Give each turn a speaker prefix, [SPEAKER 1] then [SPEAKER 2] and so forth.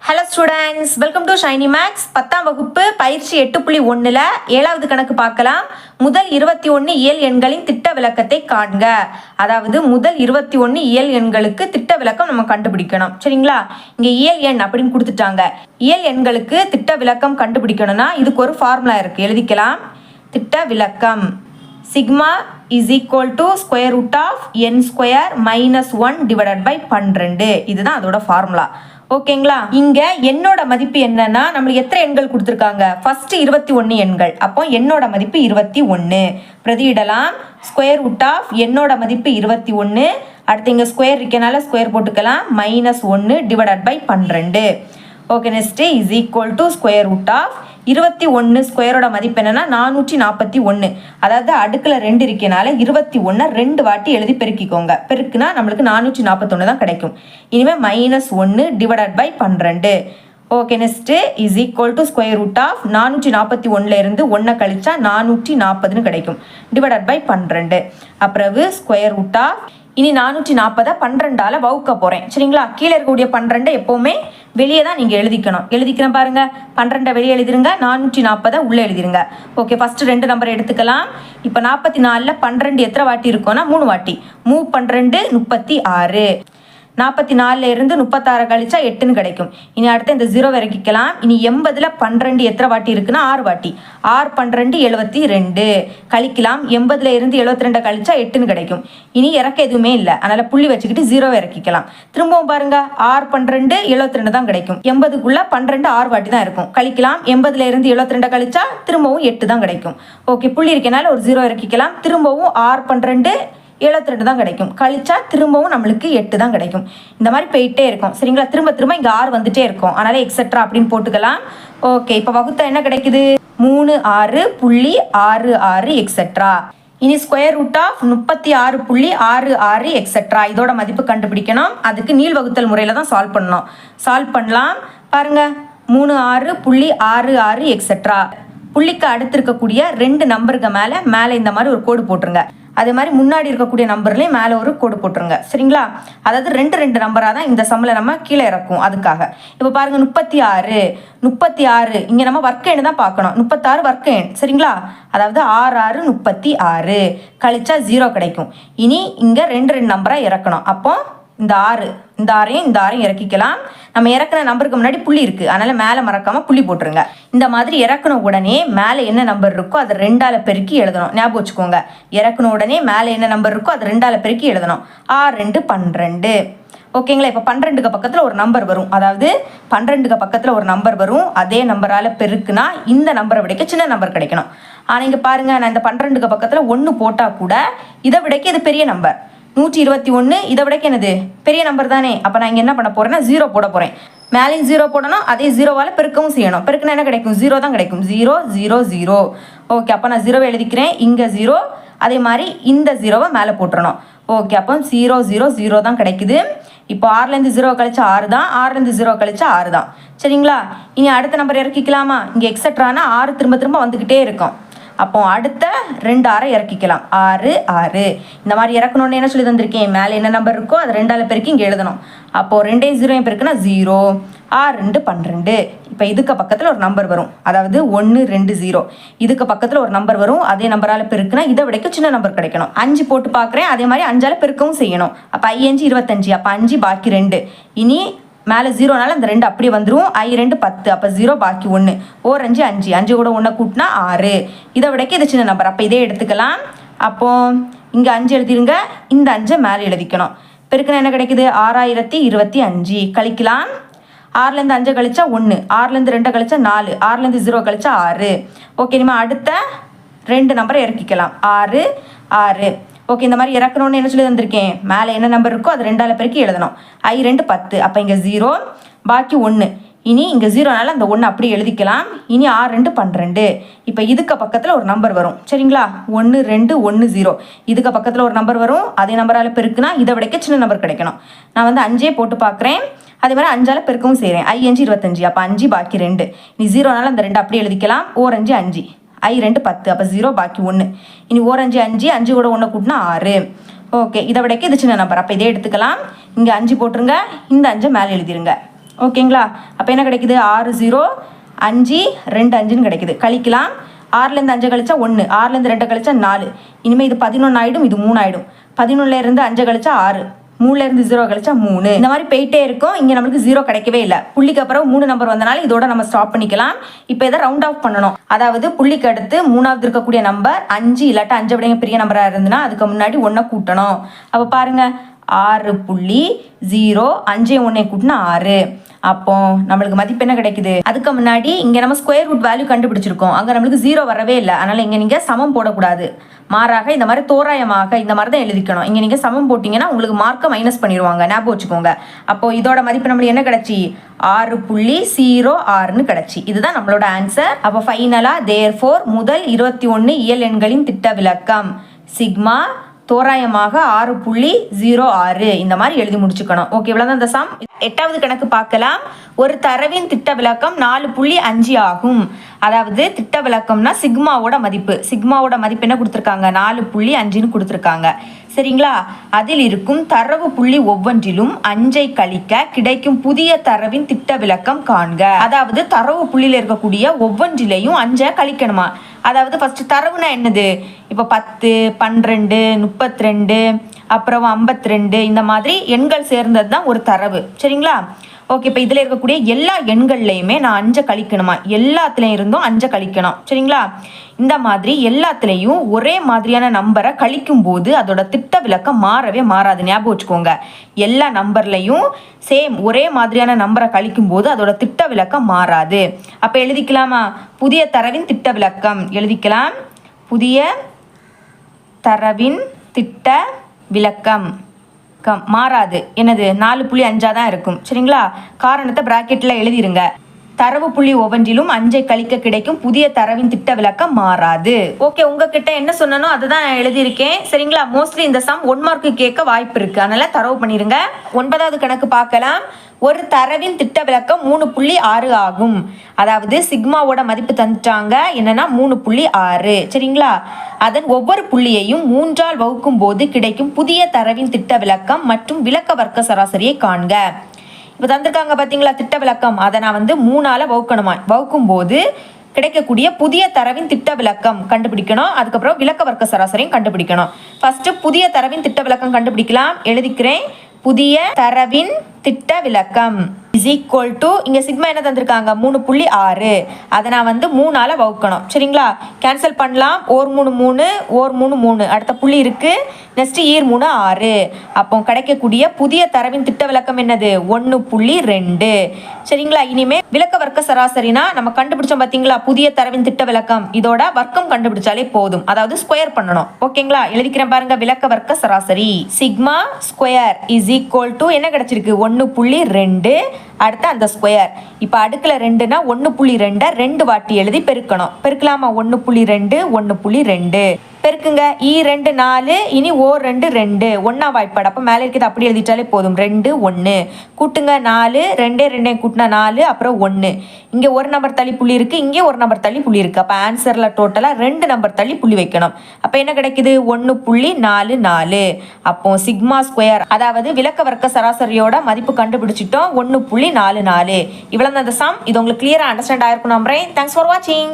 [SPEAKER 1] Hello students, welcome to Shiny Max. 10ஆம் வகுப்பு பயிற்சி 8.1ல் 7வது கணக்கு பார்க்கலாம். முதல் 21 இயல் எண்களின் திட்ட விளக்கத்தை காண்க. அதாவது முதல் 21 இயல் எண்களுக்கு திட்ட விளக்கம் நம்ம கண்டுபிடிக்கணும். சரிங்களா? இங்கே இயல் எண் அப்படின்னு கொடுத்துட்டாங்க. இயல் எண்களுக்கு திட்ட விளக்கம் கண்டுபிடிக்கணும்னா இதுக்கு ஒரு ஃபார்முலா இருக்குது, எழுதிக்கலாம். திட்ட விளக்கம் sigma is equal to square root of n square minus 1 divided by 12. இதுதான் அதோட ஃபார்முலா. ஓகேங்களா? இங்க என்னோட மதிப்பு என்னன்னா, நம்மளுக்கு எத்தனை எண்கள் கொடுத்துருக்காங்க? ஃபர்ஸ்ட் 21 எண்கள். அப்போ என்னோட மதிப்பு 21 பிரதியிடலாம். ஸ்கொயர் ரூட் ஆஃப் என்னோட மதிப்பு 21. அடுத்து இங்க ஸ்கொயர் இருக்கனால ஸ்கொயர் போட்டுக்கலாம். Minus 1 divided by 12. Okay, next is equal to square root of 21 ஸ்கொயரோட மதிப்பு என்னன்னா 441. அதாவது அடுக்கில் 2 இருக்கனால 21 2 வாட்டி எழுதி பெருக்கிக்கோங்க. பெருக்குனா நம்மளுக்கு 441 தான் கிடைக்கும். இனிமேல் minus 1 divided by 12. Okay, next is equal to square root of 441 இருந்து 1 கழிச்சா 440 கிடைக்கும். Divided by 12. அப்புறம் ஸ்கொயர் ரூட் ஆஃப் இனி 440 12ஆல் வகுக்க போகிறேன். சரிங்களா? கீழே இருக்கக்கூடிய 12 எப்போவுமே வெளியே தான் நீங்கள் எழுதிக்கிறேன் பாருங்க. 12 வெளியே எழுதிருங்க, 440 உள்ளே எழுதிருங்க. ஓகே, ஃபர்ஸ்ட் 2 நம்பர் எடுத்துக்கலாம். இப்போ 44ல் 12 எத்தனை வாட்டி இருக்கும்னா 3 வாட்டி. 3 12 36. 44 இருந்து 36 கழிச்சா 8ன்னு கிடைக்கும். இனி அடுத்து இந்த 0 இறக்கிக்கலாம். இனி 80ல் 12 எத்தனை வாட்டி இருக்குன்னா 6 வாட்டி. 6 12 72 கழிக்கலாம். 80ல் இருந்து 72 கழிச்சா 8ன்னு கிடைக்கும். இனி இறக்க எதுவுமே இல்லை, அதனால புள்ளி வச்சுக்கிட்டு 0 இறக்கிக்கலாம். திரும்பவும் பாருங்க, 6 12 72 தான் கிடைக்கும். 80க்குள்ள 12 6 வாட்டி தான் இருக்கும். கழிக்கலாம். 80ல் இருந்து 72 கழிச்சா திரும்பவும் 8 தான் கிடைக்கும். ஓகே, புள்ளி இருக்கனால ஒரு 0 இறக்கிக்கலாம். திரும்பவும் 6 12 72 தான் கிடைக்கும். கழிச்சா திரும்பவும் நம்மளுக்கு 8 தான் கிடைக்கும். இந்த மாதிரி போயிட்டே இருக்கும். சரிங்களா? திரும்ப திரும்ப இங்கே 6 வந்துட்டே இருக்கும். அதனால எக்ஸெட்ரா அப்படின்னு போட்டுக்கலாம். ஓகே, இப்போ வகுத்தா என்ன கிடைக்குது? 36.66 எக்ஸெட்ரா. இனி ஸ்கொயர் ரூட் ஆஃப் 36.66 எக்ஸெட்ரா. இதோட மதிப்பு கண்டுபிடிக்கணும். அதுக்கு நீள் வகுத்தல் முறையில் தான் சால்வ் பண்ணணும். சால்வ் பண்ணலாம் பாருங்க. 36.66 எக்ஸெட்ரா. புள்ளிக்கு அடுத்து இருக்கக்கூடிய 2 நம்பருக்கு மேலே இந்த மாதிரி ஒரு கோடு போட்டுருங்க. அதே மாதிரி முன்னாடி இருக்கக்கூடிய நம்பர்லேயும் மேலே ஒரு கோடு போட்டுருங்க. சரிங்களா? அதாவது 2 நம்பராக தான் இந்த சம்மில் நம்ம கீழே இறக்கும். அதுக்காக இப்போ பாருங்க, 36 இங்கே நம்ம வர்க்க எண் தான் பார்க்கணும். 36 வர்க்க எண். சரிங்களா? அதாவது 6 36 கழிச்சா 0 கிடைக்கும். இனி இங்கே 2 நம்பராக இறக்கணும். அப்போ இந்த 6 இறக்கிக்கலாம். நம்ம இறக்குன நம்பருக்கு முன்னாடி புள்ளி இருக்குது, அதனால் மேலே மறக்காமல் புள்ளி போட்டுருங்க. இந்த மாதிரி இறக்குன உடனே மேலே என்ன நம்பர் இருக்கோ அதை 2ஆல் பெருக்கி எழுதணும். ஞாபகம் வச்சுக்கோங்க. இறக்குன உடனே மேலே என்ன நம்பர் இருக்கோ அதை 2ஆல் பெருக்கி எழுதணும். 6 2 12. ஓகேங்களா? இப்போ 12க்கு பக்கத்தில் ஒரு நம்பர் வரும். அதாவது 12க்கு பக்கத்தில் ஒரு நம்பர் வரும். அதே நம்பரால் பெருக்குனா இந்த நம்பரை விடைக்க சின்ன நம்பர் கிடைக்கணும். ஆனால் இங்கே பாருங்கள், நான் இந்த 12க்கு பக்கத்தில் 1 போட்டால் கூட இதை விடைக்க இது பெரிய நம்பர். 121 இதை விடக்கு என்னது பெரிய நம்பர் தானே. அப்போ நான் இங்கே என்ன பண்ண போகிறேன்னா 0 போட போகிறேன். மேலேயும் 0 போடணும், அதே 0வால் பெருக்கவும் செய்யணும். பெருக்குனா என்ன கிடைக்கும்? 0 தான் கிடைக்கும். 0 0 0. ஓகே, அப்போ நான் 0 எழுதிக்கிறேன். இங்கே 0, அதே மாதிரி இந்த 0வை மேலே போட்டுறணும். ஓகே, அப்போ 0 0 0 தான் கிடைக்குது. இப்போ 6லேருந்து 0 கழிச்சா 6 தான். 6லேருந்து 0 கழிச்சா 6 தான். சரிங்களா? இனி அடுத்த நம்பர் இறக்கிக்கலாமா? இங்கே எக்ஸட்ரானா 6 திரும்ப திரும்ப வந்துக்கிட்டே இருக்கும். அப்போ அடுத்த 2 6 இறக்கிக்கலாம். 6 6 இந்த மாதிரி இறக்கணும்னு என்ன சொல்லி தந்திருக்கேன்? மேலே என்ன நம்பர் இருக்கோ அதை 2ஆல் பெருக்கி இங்கே எழுதணும். அப்போது 2 0 பெருக்குனா 0. 6 2 12. இப்போ இதுக்கு பக்கத்தில் ஒரு நம்பர் வரும். அதாவது 1 2 0. இதுக்கு பக்கத்தில் ஒரு நம்பர் வரும். அதே நம்பரால் பெருக்குனா இதை விடைக்க சின்ன நம்பர் கிடைக்கணும். 5 போட்டு பார்க்குறேன். அதே மாதிரி 5ஆல் பெருக்கவும் செய்யணும். அப்போ 5 25. அப்போ 5 பாக்கி 2. இனி மேலே 0னால அந்த 2 அப்படியே வந்துடும். 2 10. அப்போ 0 பாக்கி 1. 4 5 5. 5 கூட 1 கூட்டினா 6. இதை விடைக்க இது சின்ன நம்பர். அப்போ இதே எடுத்துக்கலாம். அப்போ இங்கே 5 எழுதிருங்க. இந்த 5 மேலே எழுதிக்கணும். பெருக்குனா என்ன கிடைக்குது? 6025 கழிக்கலாம். 6லேருந்து 5 கழிச்சா 1. 6லேருந்து 2 கழிச்சா 4. 6லேருந்து 0 கழிச்சா 6. ஓகே, இனிமேல் அடுத்த 2 நம்பரை இறக்கிக்கலாம். 6 6. ஓகே, இந்த மாதிரி இறக்கணும்னு என்ன சொல்லி தந்திருக்கேன்? மேலே என்ன நம்பர் இருக்கோ அது 2ஆல் பெருக்கி எழுதணும். 2 10. அப்போ இங்கே 0 பாக்கி 1. இனி இங்கே 0னால அந்த 1 அப்படியே எழுதிக்கலாம். இனி 6 2 12. இப்போ இதுக்கு பக்கத்தில் ஒரு நம்பர் வரும். சரிங்களா? 1 2 1 0. இதுக்கு பக்கத்தில் ஒரு நம்பர் வரும். அதே நம்பரால் பெருக்குனா இதை விடைக்க சின்ன நம்பர் கிடைக்கணும். நான் 5 போட்டு பார்க்குறேன். அதே மாதிரி 5ஆல் பெருக்கவும் செய்கிறேன். 5 25. அப்போ 5 பாக்கி 2. இனி 0னால அந்த 2 அப்படியே எழுதிக்கலாம். 4 5 5. 2 10. அப்போ 0 பாக்கி 1. இனி 4 5 5. 5 கூட 1 கூட்டினா 6. ஓகே, இதை விடைக்க இது சின்ன நம்பர். அப்போ இதே எடுத்துக்கலாம். இங்கே 5 போட்டுருங்க. இந்த 5 மேலே எழுதிருங்க. ஓகேங்களா? அப்போ என்ன கிடைக்குது? 6 0 5 2 5ன்னு கிடைக்குது. கழிக்கலாம். 6லேருந்து 5 கழிச்சா 1, 6லேருந்து 2 கழிச்சா 4. இனிமேல் இது 11 ஆகிடும், இது 3 ஆகிடும். 11லேருந்து 5 கழிச்சா 6, 3லேருந்து 0 கழிச்சா 3. இந்த மாதிரி போயிட்டே இருக்கும். இங்கே நம்மளுக்கு 0 கிடைக்கவே இல்லை. புள்ளிக்கு அப்புறம் 3 நம்பர் வந்தனால இதோட நம்ம ஸ்டாப் பண்ணிக்கலாம். இப்போ இதை ரவுண்ட் ஆஃப் பண்ணணும். அதாவது புள்ளிக்கு அடுத்து 3வது இருக்கக்கூடிய நம்பர் 5 இல்லாட்டா 5 விட பெரிய நம்பராக இருந்துன்னா அதுக்கு முன்னாடி 1 கூட்டணும். அப்போ பாருங்க 6.0 5 1 கூட்டினா 6. அப்போ நம்மளுக்கு மதிப்பு என்ன கிடைக்குது? அதுக்கு முன்னாடி இங்கே நம்ம ஸ்கொயர் ரூட் வேல்யூ கண்டுபிடிச்சிருக்கோம். அங்கே நம்மளுக்கு 0 வரவே இல்லை. அதனால் இங்கே நீங்கள் சமம் போடக்கூடாது. மாறாக இந்த மாதிரி தோராயமாக இந்த மாதிரி தான் எழுதிக்கணும். இங்கே நீங்கள் சமம் போட்டிங்கன்னா உங்களுக்கு மார்க்கை மைனஸ் பண்ணிடுவாங்க. ஞாபகம் வச்சுக்கோங்க. அப்போது இதோட மதிப்பு நம்மளுக்கு என்ன கிடச்சி? 6.06ன்னு கிடச்சி. இதுதான் நம்மளோட ஆன்சர். அப்போ ஃபைனலாக தேர்ஃபோர் முதல் 21 இயல் எண்களின் திட்ட விளக்கம் சிக்மா தோராயமாக 6.06 இந்த மாதிரி எழுதி முடிச்சுக்கணும். ஓகே, இவ்வளோதான் இந்த சம். 8வது கணக்கு பார்க்கலாம். ஒரு தரவின் திட்ட விளக்கம் 4.5 ஆகும். அதாவது திட்ட விளக்கம்னா சிக்மாவோட மதிப்பு. சிக்மாவோட மதிப்பு என்ன கொடுத்துருக்காங்க? 4.5ன்னு கொடுத்துருக்காங்க. சரிங்களா? அதில் இருக்கும் தரவு புள்ளி ஒவ்வொன்றிலும் 5ஐ கழிக்க கிடைக்கும் புதிய தரவின் திட்ட விளக்கம் காண்க. அதாவது தரவு புள்ளியில் இருக்கக்கூடிய ஒவ்வொன்றிலையும் 5ஐ கழிக்கணுமா? அதாவது ஃபர்ஸ்ட் தரவுனா என்னது? இப்போ 10 12 32 அப்புறம் 52 இந்த மாதிரி எண்கள் சேர்ந்தது தான் ஒரு தரவு. சரிங்களா? ஓகே, இப்போ இதில் இருக்கக்கூடிய எல்லா எண்கள்லையுமே நான் 5 கழிக்கணுமா? எல்லாத்துலேயும் இருந்தும் 5 கழிக்கணும். சரிங்களா? இந்த மாதிரி எல்லாத்துலேயும் ஒரே மாதிரியான நம்பரை கழிக்கும் போது அதோட திட்ட விளக்கம் மாறவே மாறாது. ஞாபகம் வச்சுக்கோங்க. எல்லா நம்பர்லையும் சேம் ஒரே மாதிரியான நம்பரை கழிக்கும் போது அதோட திட்ட விளக்கம் மாறாது. அப்போ எழுதிக்கலாமா? புதிய தரவின் திட்ட விளக்கம் எழுதிக்கலாம். புதிய தரவின் திட்ட விளக்கம் மாறாது. என்னது? 4.5 தான் இருக்கும். சரிங்களா? காரணத்தை பிராக்கெட்டில் எழுதிருங்க. தரவு புள்ளி ஒவ்வொன்றிலும் 5ஐ கழிக்க கிடைக்கும் புதிய தரவின் திட்ட விளக்கம் மாறாது. ஓகே, உங்ககிட்ட என்ன சொன்னனோ அதை தான் எழுதியிருக்கேன். சரிங்களா? மோஸ்ட்லி இந்த சம் 1 மார்க்கு கேட்க வாய்ப்பு இருக்கு. அதனால தரவு பண்ணிருங்க. 9வது கணக்கு பார்க்கலாம். ஒரு தரவின் திட்ட விளக்கம் 3.6 ஆகும். அதாவது சிக்மாவோட மதிப்பு தந்துட்டாங்க. என்னன்னா 3.6. சரிங்களா? அதன் ஒவ்வொரு புள்ளியையும் 3ஆல் வகுக்கும் போது கிடைக்கும் புதிய தரவின் திட்ட விளக்கம் மற்றும் விளக்க வர்க்க சராசரியை காண்க. இப்போ தந்திருக்காங்க பார்த்தீங்களா திட்ட விளக்கம். அதை நான் 3ஆல் வகுக்கணுமா? வகுக்கும் போது கிடைக்கக்கூடிய புதிய தரவின் திட்ட விளக்கம் கண்டுபிடிக்கணும். அதுக்கப்புறம் விளக்க வர்க்க சராசரியும் கண்டுபிடிக்கணும். ஃபர்ஸ்ட் புதிய தரவின் திட்ட விளக்கம் கண்டுபிடிக்கலாம். எழுதிக்கிறேன். புதிய தரவின் திட்ட விளக்கம் இஸ் ஈக்குவல் டு இங்கே சிக்மா என்ன தந்திருக்காங்க? 3.6. அதை நான் 3ஆல் வகுக்கணும். சரிங்களா? கேன்சல் பண்ணலாம். ஓர் 3 3, ஓர் 3 3. அடுத்த புள்ளி இருக்கு. நெக்ஸ்ட் ஈர் 3 6. அப்போ கிடைக்கக்கூடிய புதிய தரவின் திட்ட விளக்கம் என்னது? 1.2. சரிங்களா? இனிமே விளக்க வர்க்க சராசரினா நம்ம கண்டுபிடிச்சோம் பார்த்தீங்களா? புதிய தரவின் திட்ட விளக்கம் இதோட வர்க்கம் கண்டுபிடிச்சாலே போதும். அதாவது ஸ்கொயர் பண்ணணும். ஓகேங்களா? எழுதிக்கிறேன் பாருங்க. விளக்க வர்க்க சராசரி sigma square is equal to என்ன கிடைச்சிருக்கு? 1.2. அடுத்து அந்த ஸ்கொயர். இப்போ அடுக்கில் 2னா 1.2 2 வாட்டி எழுதி பெருக்கணும். பெருக்கலாமா? 1.2 1.2 பெருக்குங்க. 2 4. இனி ஓ 2 2 1 வாய்ப்பாடு. அப்போ மேலே இருக்கிறது அப்படி எழுதிட்டாலே போதும். 2 1 கூட்டுங்க. 4 2 2 கூட்டினா 4 அப்புறம் 1. இங்கே ஒரு நம்பர் தள்ளி புள்ளி இருக்கு. இங்கே ஒரு நம்பர் தள்ளி புள்ளி இருக்கு. அப்போ ஆன்சர்ல டோட்டலாக 2 நம்பர் தள்ளி புள்ளி வைக்கணும். அப்போ என்ன கிடைக்குது? 1.44. அப்போ சிக்மா ஸ்கொயர் அதாவது விளக்க வர்க்க சராசரியோட மதிப்பு கண்டுபிடிச்சிட்டோம். 1.44. இவ்வளோ தான் அந்த சம். இது உங்களுக்கு கிளியரா அண்டர்ஸ்டாண்ட் ஆயிருக்கும் நம்புறேன். தேங்க்ஸ் ஃபார் வாட்சிங்.